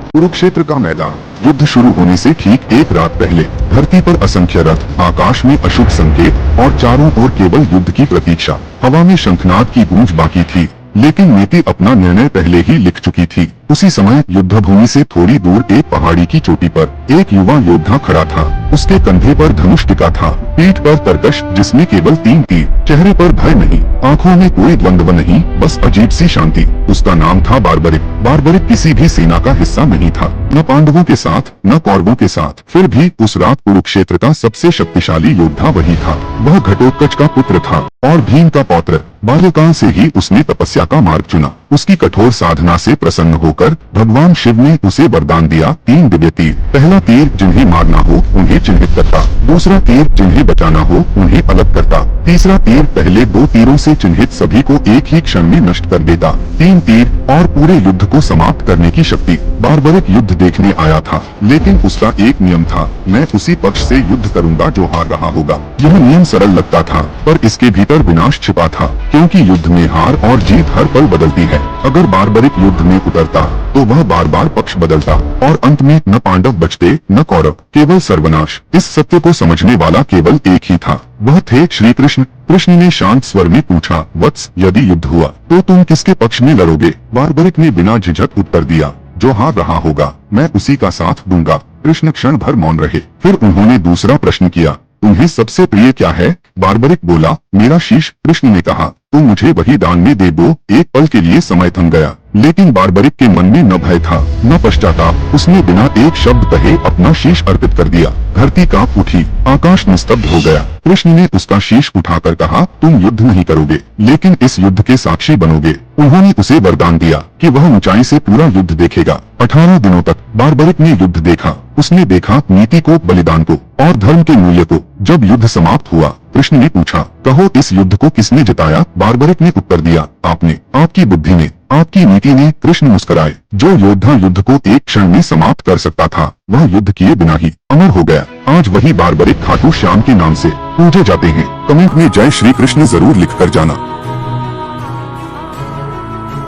कुरुक्षेत्र का मैदान। युद्ध शुरू होने से ठीक एक रात पहले धरती पर असंख्य रथ, आकाश में अशुभ संकेत और चारों ओर केवल युद्ध की प्रतीक्षा। हवा में शंखनाद की गूंज बाकी थी, लेकिन नीति अपना निर्णय पहले ही लिख चुकी थी। उसी समय युद्ध भूमि से थोड़ी दूर एक पहाड़ी की चोटी पर एक युवा योद्धा खड़ा था। उसके कंधे पर धनुष टिका था, पीठ पर तरकश जिसमें केवल 3 तीर, चेहरे पर भय नहीं, आंखों में कोई द्वंद्व नहीं, बस अजीब सी शांति। उसका नाम था बार्बरिक। बार्बरिक किसी भी सेना का हिस्सा नहीं था, न पांडवों के साथ न कौरवों के साथ। फिर भी उस रात कुरुक्षेत्र का सबसे शक्तिशाली योद्धा वही था। वह घटोत्कच का पुत्र था और भीम का पौत्र। बाल्यकाल से ही उसने तपस्या का मार्ग चुना। उसकी कठोर साधना से प्रसन्न होकर भगवान शिव ने उसे वरदान दिया 3 दिव्य तीर। पहला तीर जिन्हें मारना हो उन्हें चिन्हित करता, दूसरा तीर जिन्हें बचाना हो उन्हें अलग करता, तीसरा तीर पहले 2 तीरों से चिन्हित सभी को एक ही क्षण में नष्ट कर देता। 3 तीर और पूरे युद्ध को समाप्त करने की शक्ति। बार्बरिक युद्ध देखने आया था, लेकिन उसका एक नियम था, मैं उसी पक्ष से युद्ध करूंगा जो हार रहा होगा। यह नियम सरल लगता था, पर इसके भीतर विनाश छिपा था, क्योंकि युद्ध में हार और जीत हर पल बदलती है। अगर बार्बरिक युद्ध में उतरता तो वह बार बार पक्ष बदलता और अंत में न पांडव बचते न कौरव, केवल सर्वनाश। इस सत्य को समझने वाला केवल एक ही था, वह थे श्री कृष्ण। कृष्ण ने शांत स्वर में पूछा, वत्स, यदि युद्ध हुआ तो तुम किसके पक्ष में लड़ोगे? बार्बरिक ने बिना झिझक उत्तर दिया, जो हार रहा होगा मैं उसी का साथ दूंगा। कृष्ण क्षण भर मौन रहे, फिर उन्होंने दूसरा प्रश्न किया, तुम्हें सबसे प्रिय क्या है? बार्बरिक बोला, मेरा शीश। कृष्ण ने कहा, तुम मुझे वही दान में दे दो। एक पल के लिए समय थम गया, लेकिन बार्बरिक के मन में न भय था न पश्चाताप। उसने बिना एक शब्द कहे अपना शीश अर्पित कर दिया। धरती कांप उठी, आकाश निस्तब्ध हो गया। कृष्ण ने उसका शीश उठाकर कहा, तुम युद्ध नहीं करोगे, लेकिन इस युद्ध के साक्षी बनोगे। उन्होंने उसे वरदान दिया कि वह ऊंचाई से पूरा युद्ध देखेगा। 18 दिनों तक बार्बरिक ने युद्ध देखा। उसने देखा नीति को, बलिदान को और धर्म के मूल्य को। जब युद्ध समाप्त हुआ, कृष्ण ने पूछा, कहो इस युद्ध को किसने जिताया? बार्बरिक ने उत्तर दिया, आपने, आपकी बुद्धि ने, आपकी नीति ने। कृष्ण मुस्कुराए। जो योद्धा युद्ध को एक क्षण में समाप्त कर सकता था, वह युद्ध किए बिना ही अमर हो गया। आज वही बार्बरिक खाटू श्याम के नाम से पूजे जाते हैं। कमेंट में जय श्री कृष्ण जरूर लिख कर जाना।